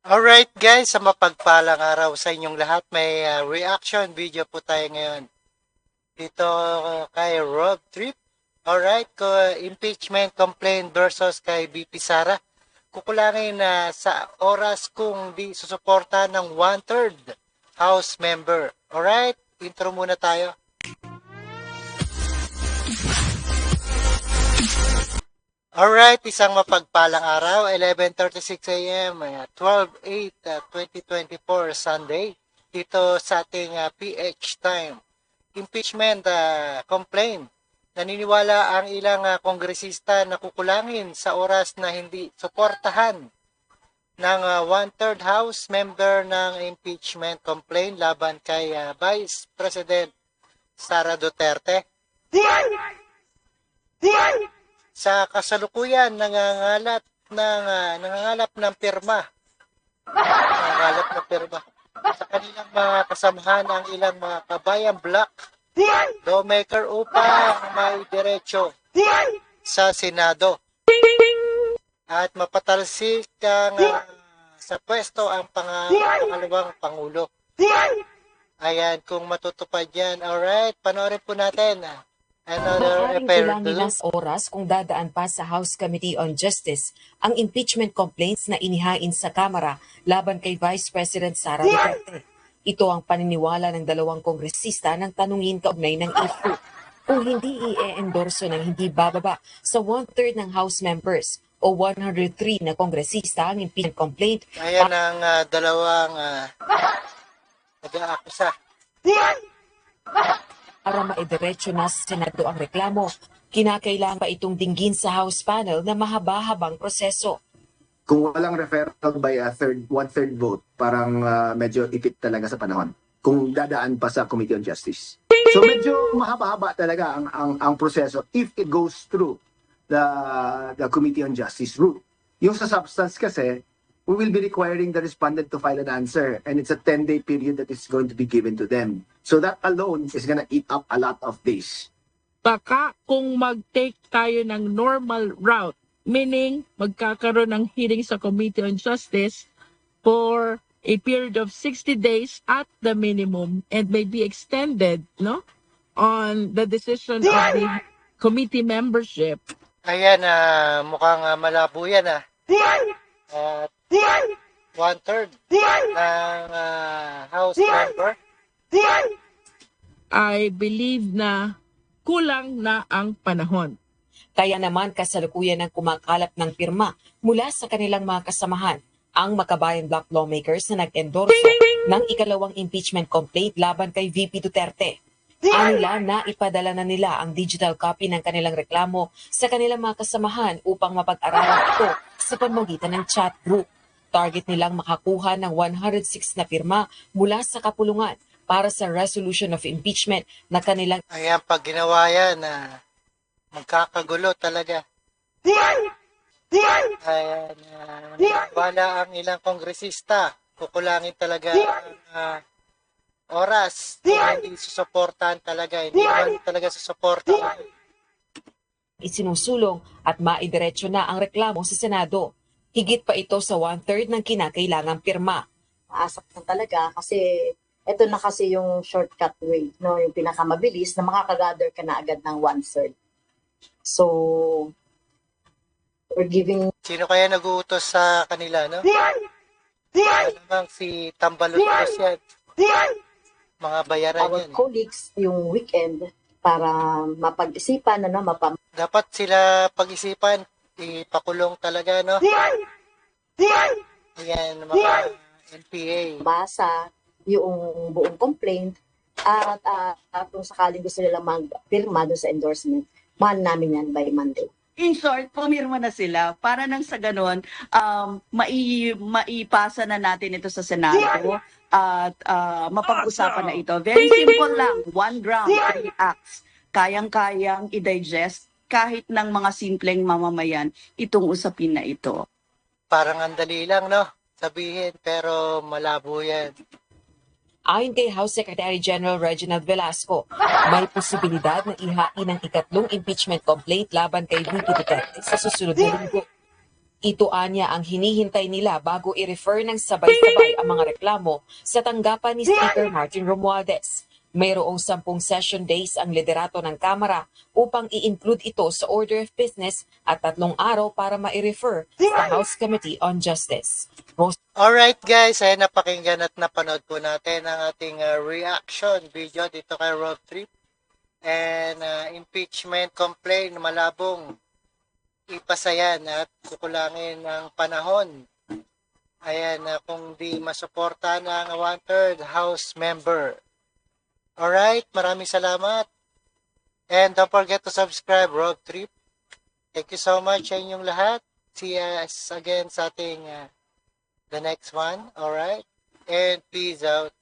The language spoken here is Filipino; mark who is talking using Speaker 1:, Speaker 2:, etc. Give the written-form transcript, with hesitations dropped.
Speaker 1: Alright guys, sa mapagpalang araw sa inyong lahat, may reaction video po tayo ngayon dito kay Rob Trip. Alright, impeachment complaint versus kay BP Sara. Kukulangin sa oras kung di susuporta ng 1/3 House member. Alright, intro muna tayo. Alright, isang mapagpalang araw, 11:36 a.m., 12/8/2024, Sunday, dito sa ating PH time. Impeachment complaint. Naniniwala ang ilang kongresista na kukulangin sa oras na hindi suportahan ng 1/3 House member ng impeachment complaint laban kay Vice President Sara Duterte. Sa kasalukuyan nangangalap ng pirma. Sa kanilang mga kasamahan ang ilang mga kabayang black lawmaker upang may diretso sa Senado at mapatalsik sa pwesto ang pangalawang Pangulo. Ayan, kung matutupad yan. Alright, panoorin po natin.
Speaker 2: Maaaring kulangin ng oras kung dadaan pa sa House Committee on Justice ang impeachment complaints na inihain sa Kamara laban kay Vice President Sara Duterte. Ito ang paniniwala ng dalawang kongresista ng tanungin kaugnay ng issue. Kung hindi i-endorso ng hindi bababa sa 1/3 ng House members o 103 na kongresista ang impeachment complaint.
Speaker 1: Ayan ang dalawang nag-aakusa.
Speaker 2: Para maidiretso na sa Senado ang reklamo, kinakailangan pa itong dinggin sa House panel na mahaba-habang proseso.
Speaker 3: Kung walang referral by one-third vote, parang medyo ipit talaga sa panahon. Kung dadaan pa sa Committee on Justice. So medyo mahaba-haba talaga ang proseso if it goes through the Committee on Justice route. Yung sa substance kasi, we will be requiring the respondent to file an answer, and it's a 10-day period that is going to be given to them. So that alone is gonna eat up a lot of days.
Speaker 4: Baka kung mag-take tayo ng normal route, meaning magkakaroon ng hearing sa Committee on Justice for a period of 60 days at the minimum and may be extended, no, on the decision of the committee membership.
Speaker 1: Ayan, mukhang malabo yan At 1/3 ng House member.
Speaker 4: I believe na kulang na ang panahon.
Speaker 2: Kaya naman kasalukuyan ng kumakalap ng pirma mula sa kanilang mga kasamahan ang makabayang black lawmakers na nag-endorso ng ikalawang impeachment complaint laban kay VP Duterte. Anila na ipadala na nila ang digital copy ng kanilang reklamo sa kanilang mga kasamahan upang mapag-aralan ito sa pamamagitan ng chat group. Target nilang makakuha ng 106 na pirma mula sa kapulungan para sa resolution of impeachment na kanilang...
Speaker 1: Ayan, pag ginawa yan, magkakagulo talaga. Ayan, wala ang ilang kongresista. Kukulangin talaga ang oras. Hindi susuportahan talaga. Hindi naman talaga susuportahan.
Speaker 2: Isinusulong at maidiretso na ang reklamo sa Senado. Higit pa ito sa 1/3 ng kinakailangang pirma.
Speaker 5: Asak na talaga kasi ito na kasi yung shortcut way, no? Yung pinakamabilis na makakagather ka na agad ng 1/3. So, we're giving...
Speaker 1: Sino kaya nag-uutos sa kanila, no? Namang si Tambalutos yan. Mga bayaran
Speaker 5: our
Speaker 1: yan.
Speaker 5: colleagues yung weekend para mapag-isipan,
Speaker 1: Dapat sila pag-isipan, ipakulong talaga, no? Ayan, mga NPA.
Speaker 5: basa yung buong complaint at kung sakaling gusto nila magpirma doon sa endorsement, mahal namin yan by Monday.
Speaker 6: In short, pumirma na sila para nang sa ganon, maipasa na natin ito sa Senado at mapag-usapan na ito. Very simple lang, 1 gram, 3 acts. Kayang-kayang i-digest kahit ng mga simpleng mamamayan itong usapin na ito.
Speaker 1: Parang ang dali lang, no? Sabihin, pero malabo yan.
Speaker 2: Ayon kay House Secretary General Reginald Velasco, may posibilidad na ihain ang ikatlong impeachment complaint laban kay VP Duterte sa susunod na linggo. Ito anya ang hinihintay nila bago i-refer ng sabay-sabay ang mga reklamo sa tanggapan ni Speaker Martin Romualdez. Mayroong 10 session days ang liderato ng Kamara upang i-include ito sa order of business at 3 araw para ma-refer sa House Committee on Justice.
Speaker 1: Alright guys, ay napakinggan at napanood po natin ang ating reaction video dito kay Rob Trip. And impeachment complaint, malabong ipasayan at kukulangin ng panahon. Ayan, kung di masuporta ng 1/3 House member. Alright, maraming salamat. And don't forget to subscribe, Rob Trip. Thank you so much sa inyong lahat. See us again sa ating the next one. Alright, and peace out.